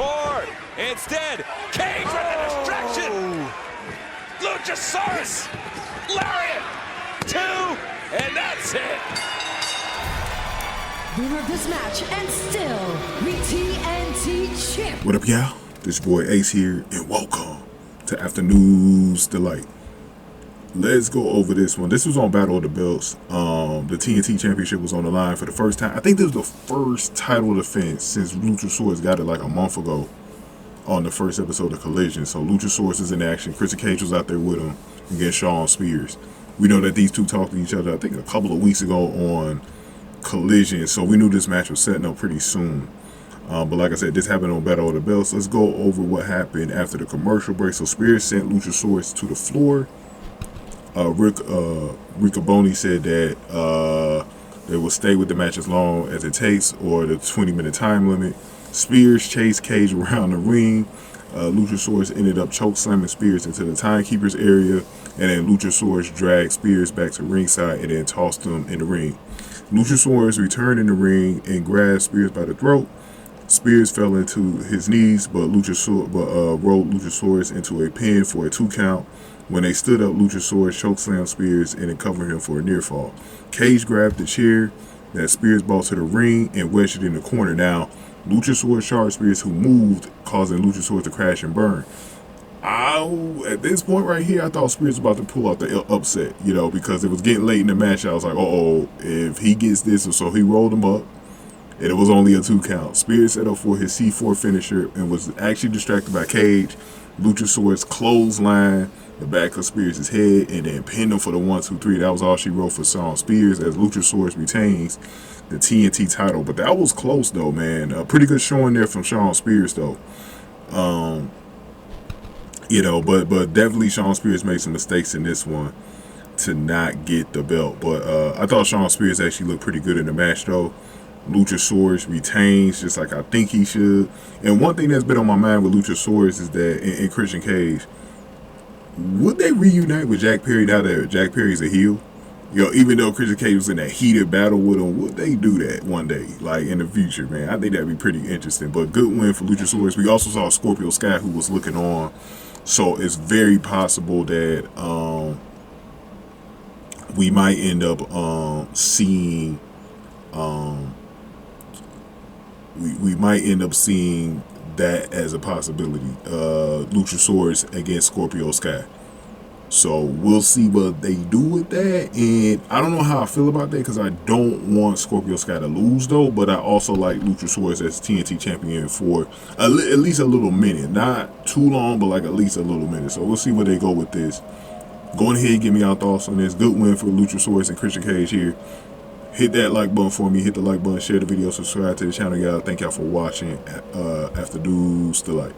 4. Instead, Cage with the distraction. Luchasaurus, lariat, 2, and that's it. Winner of this match and still the TNT Champ. What up, y'all? This your boy Ace here, and welcome to Afternoon's Delight. Let's go over this one. This was on Battle of the Belts. The TNT Championship was on the line for the first time. I think this was the first title defense since Luchasaurus got it like a month ago on the first episode of Collision. So Luchasaurus is in action. Christian Cage was out there with him against Shawn Spears. We know that these two talked to each other, I think, a couple of weeks ago on Collision. So we knew this match was setting up pretty soon. But like I said, this happened on Battle of the Belts. Let's go over what happened after the commercial break. So Spears sent Luchasaurus to the floor. Riccaboni said that they will stay with the match as long as it takes, or the 20-minute time limit. Spears chased Cage around the ring. Luchasaurus ended up chokeslamming Spears into the timekeepers area, and then Luchasaurus dragged Spears back to ringside and then tossed him in the ring. Luchasaurus returned in the ring and grabbed Spears by the throat. Spears fell into his knees, but rolled Luchasaurus into a pin for a 2 count. When they stood up, Luchasaurus chokeslammed Spears and then covered him for a near fall. Cage grabbed the chair that Spears brought to the ring and wedged it in the corner. Now, Luchasaurus charged Spears, who moved, causing Luchasaurus to crash and burn. At this point right here, I thought Spears was about to pull out the upset, because it was getting late in the match. I was like, if he gets this, so he rolled him up, and it was only a 2 count. Spears set up for his C4 finisher and was actually distracted by Cage. Luchasaurus clothesline the back of Spears' head and then pinned him for the 1, 2, 3. That was all she wrote for Shawn Spears, as Luchasaurus retains the TNT title. But that was close though, man. A pretty good showing there from Shawn Spears though. But definitely Shawn Spears made some mistakes in this one to not get the belt. But I thought Shawn Spears actually looked pretty good in the match though. Luchasaurus retains just like I think he should. And one thing that's been on my mind with Luchasaurus is that in Christian Cage, would they reunite with Jack Perry now that Jack Perry's a heel? Even though Christian Cage was in that heated battle with him, would they do that one day, like in the future, man? I think that'd be pretty interesting. But good win for Luchasaurus. We also saw Scorpio Sky, who was looking on. So it's very possible that we might end up seeing we might end up seeing that as a possibility. Luchasaurus against Scorpio Sky. So we'll see what they do with that. And I don't know how I feel about that, because I don't want Scorpio Sky to lose though. But I also like Luchasaurus as TNT champion for at least a little minute. Not too long, but like at least a little minute. So we'll see where they go with this. Go ahead and give me your thoughts on this. Good win for Luchasaurus and Christian Cage here. Hit that like button for me. Hit the like button, share the video, subscribe to the channel, y'all. Thank y'all for watching. Afternoon's Delight.